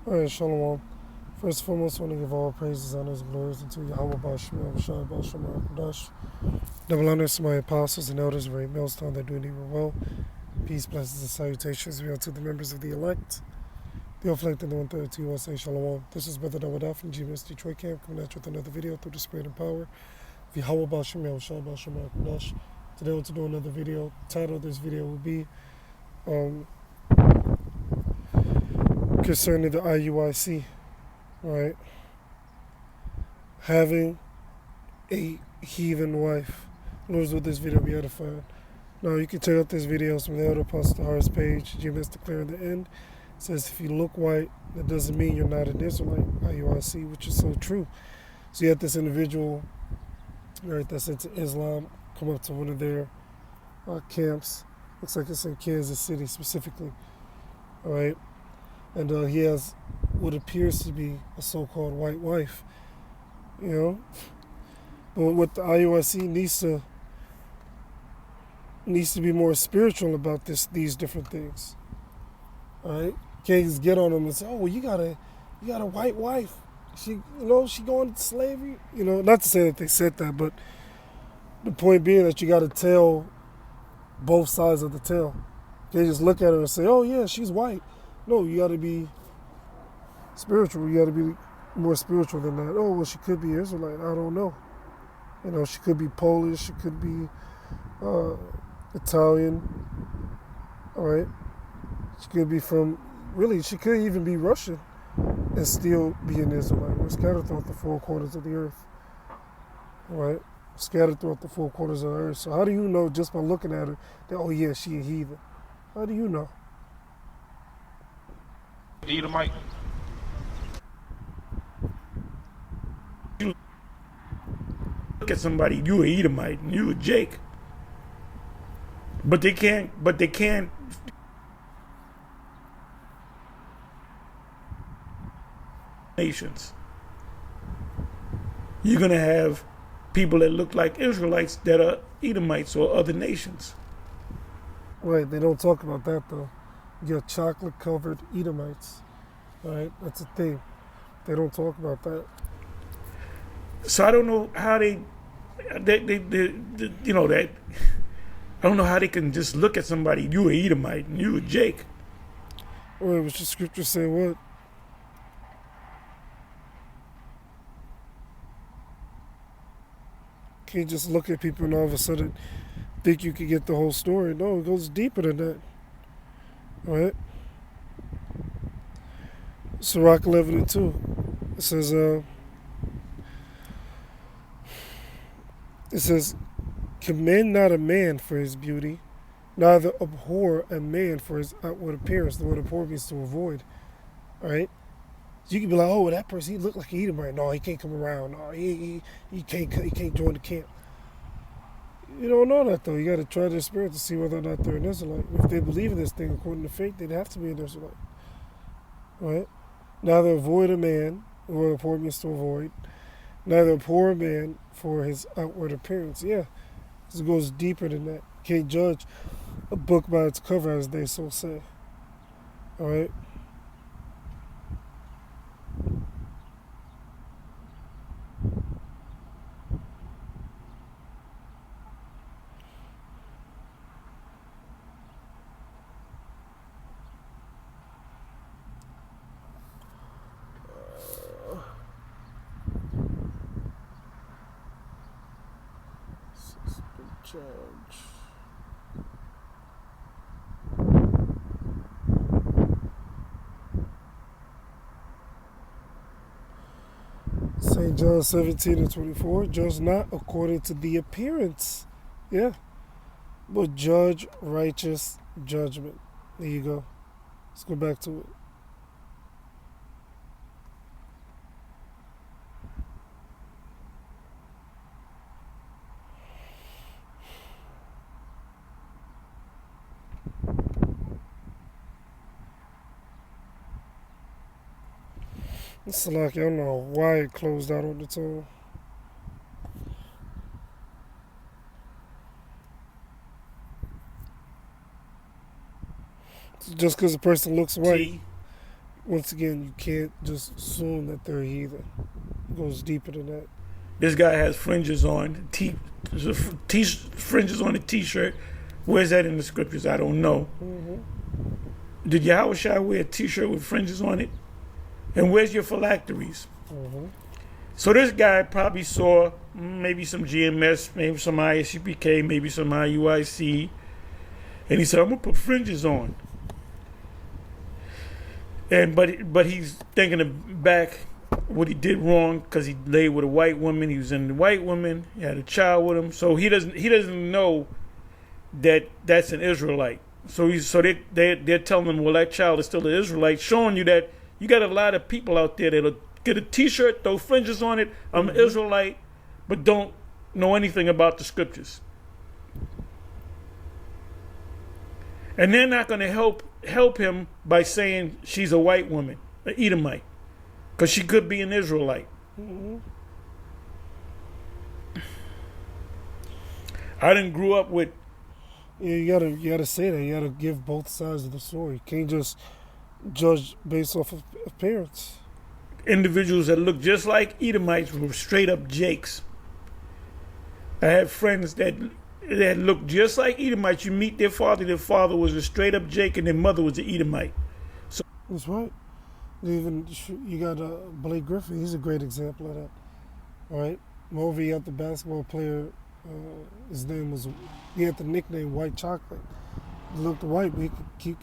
Alright, Shalom. First and foremost, I want to give all praises, honors, and glories unto Yahweh Bashim, Abishai, Bashim, Rakadash. Double honors to my apostles and elders of every millstone that doing evil well. Peace, blessings, and salutations be unto the members of the elect. The elect and the 132 USA Shalom. This is Brother Dawada from GMS Detroit Camp, coming at you with another video through the Spirit and Power of Yahweh Bashim, Abishai, Bashim, Rakadash. Today I want to do another video. The title of this video will be concerning the IUIC, right? Having a heathen wife. Lord, with this video be edified. Now you can check out this video from the Elder Apostle Harris page. GMS declaring the end. It says if you look white, that doesn't mean you're not an Israelite, IUIC, which is so true. So you have this individual, right, that's into Islam, come up to one of their camps. Looks like it's in Kansas City specifically. All right. And he has what appears to be a so-called white wife, you know. But what the IUIC needs to be more spiritual about these different things. All right, can't just get on them and say, "Oh, well, you got a white wife. She going to slavery." You know, not to say that they said that, but the point being that you got to tell both sides of the tale. You can't just look at her and say, "Oh yeah, she's white." No, you got to be spiritual. You got to be more spiritual than that. Oh, well, she could be Israelite. I don't know. You know, she could be Polish. She could be Italian. All right. She could be she could even be Russian and still be an Israelite. We're scattered throughout the four corners of the earth. All right. Scattered throughout the four corners of the earth. So how do you know just by looking at her that, oh, yeah, she a heathen? How do you know? Edomite. You look at somebody, you a Edomite, and you a Jake. But they can't nations. You're gonna have people that look like Israelites that are Edomites or other nations. Right, they don't talk about that though. You're chocolate-covered Edomites. Right, that's a thing. They don't talk about that. So I don't know how they you know that. I don't know how they can just look at somebody. You a Edomite and you a Jake. Wait, was the scripture say what? Can't just look at people and all of a sudden think you can get the whole story. No, it goes deeper than that. All right. Sirach 11:2. It says, commend not a man for his beauty, neither abhor a man for his outward appearance. The word abhor means to avoid. All right. So you can be like, oh, that person, he looked like an Edomite. No, he can't come around. No, he can't join the camp. You don't know that though. You got to try their spirit to see whether or not they're an Israelite. If they believe in this thing according to faith, they'd have to be an Israelite. All right. Neither avoid a man, the word abhor means to avoid. Neither abhor a man for his outward appearance. Yeah, it goes deeper than that. Can't judge a book by its cover, as they so say. All right. Judge. St. John 17:24, judge not according to the appearance. Yeah. But judge righteous judgment. There you go. Let's go back to it. It's like I don't know why it closed out on its own. Just because a person looks white. once again, you can't just assume that they're heathen. It goes deeper than that. This guy has fringes on, fringes on the t-shirt. Where's that in the scriptures? I don't know. Did Yahushua wear a t-shirt with fringes on it? And where's your phylacteries? So this guy probably saw maybe some GMS, maybe some ISCPK, maybe some IUIC, and he said, "I'm gonna put fringes on." And but he's thinking back what he did wrong because he laid with a white woman. He was in the white woman. He had a child with him, so he doesn't know that that's an Israelite. So they're telling him, well, that child is still an Israelite, showing you that you got a lot of people out there that'll get a T-shirt, throw fringes on it. I'm an Israelite, but don't know anything about the scriptures, and they're not going to help him by saying she's a white woman, an Edomite, because she could be an Israelite. I didn't grow up with. Yeah, you gotta say that. You gotta give both sides of the story. You can't just judge based off of appearance. Individuals that look just like Edomites were straight up Jakes. I had friends that looked just like Edomites. You meet their father was a straight up Jake, and their mother was an Edomite. So that's right. Even you got Blake Griffin. He's a great example of that. All right, moreover, you got the basketball player. His name was. He had the nickname White Chocolate. He looked white, but he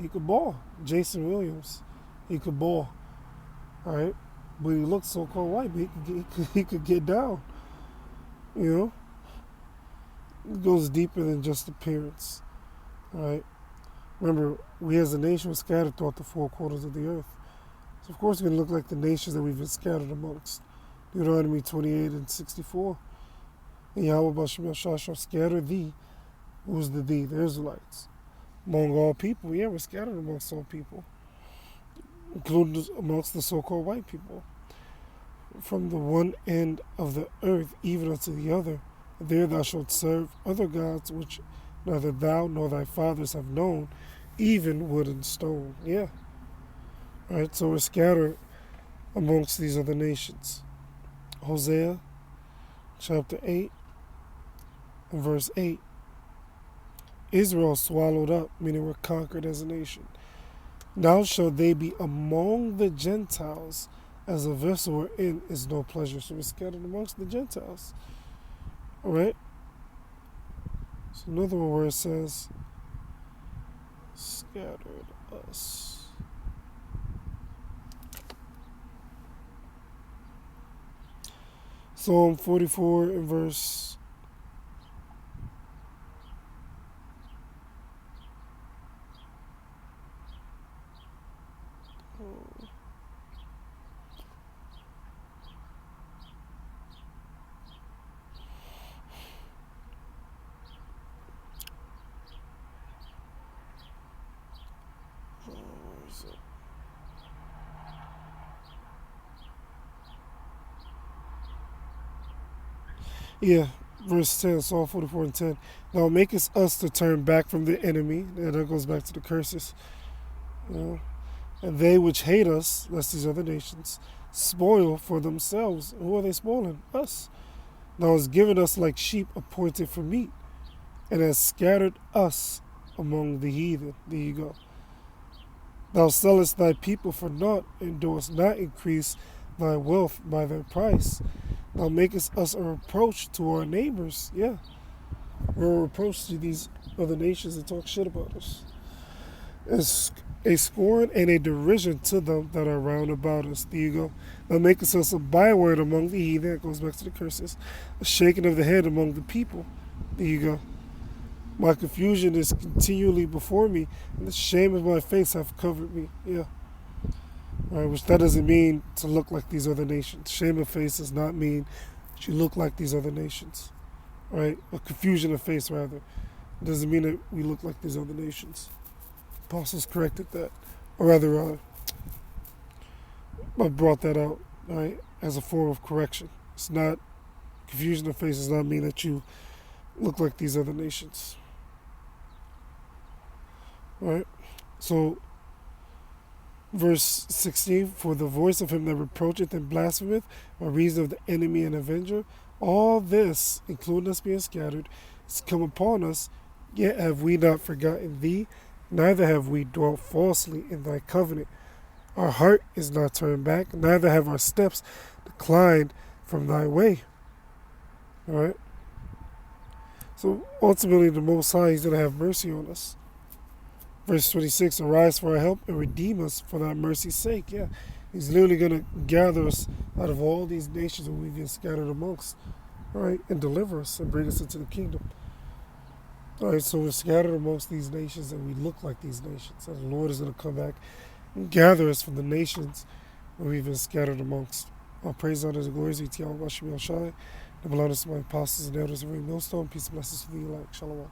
could ball. Jason Williams, he could ball. All right, but he looked so-called white, but he could get down. You know, it goes deeper than just appearance. All right. Remember, we as a nation were scattered throughout the four quarters of the earth. So of course, we're gonna look like the nations that we've been scattered amongst. Deuteronomy 28:64. And Yahweh Bashem Yahshua shall scatter thee. Who's the thee? The Israelites. Among all people. Yeah, we're scattered amongst all people. Including amongst the so-called white people. From the one end of the earth even unto the other. There thou shalt serve other gods which neither thou nor thy fathers have known, even wood and stone. Yeah. Alright, so we're scattered amongst these other nations. Hosea chapter 8 and verse 8. Israel swallowed up, meaning we're conquered as a nation. Now shall they be among the Gentiles, as a vessel wherein is no pleasure. So we're scattered amongst the Gentiles. Alright? So another one where it says, scattered us. Psalm 44 and verse 10, Psalm 44 and 10. Thou makest us to turn back from the enemy. And that goes back to the curses. You know? And they which hate us, that's these other nations, spoil for themselves. Who are they spoiling? Us. Thou hast given us like sheep appointed for meat, and hast scattered us among the heathen. There you go. Thou sellest thy people for naught, and doest not increase thy wealth by their price. Thou makest us a reproach to our neighbors. Yeah. We're a reproach to these other nations that talk shit about us. It's a scorn and a derision to them that are round about us. There you go. Thou makest us a byword among the heathen. That goes back to the curses. A shaking of the head among the people. There you go. My confusion is continually before me, and the shame of my face hath covered me. Yeah. All right, which that doesn't mean to look like these other nations. Shame of face does not mean that you look like these other nations. All right? A confusion of face, rather. It doesn't mean that we look like these other nations. Apostles corrected that. Or rather, I brought that out, all right, as a form of correction. It's not, confusion of face does not mean that you look like these other nations. All right? So, Verse 16, for the voice of him that reproacheth and blasphemeth, by reason of the enemy and avenger, all this, including us being scattered, is come upon us, yet have we not forgotten thee, neither have we dwelt falsely in thy covenant. Our heart is not turned back, neither have our steps declined from thy way. All right? So ultimately, the Most High is going to have mercy on us. Verse 26, arise for our help and redeem us for thy mercy's sake. Yeah, he's literally going to gather us out of all these nations that we've been scattered amongst, all right, and deliver us and bring us into the kingdom. All right, so we're scattered amongst these nations and we look like these nations. And the Lord is going to come back and gather us from the nations where we've been scattered amongst. All praise, honor, and glory to Yahweh, Shalom, the blood of my apostles and elders of every millstone. Peace and blessings to thee, like Shalom.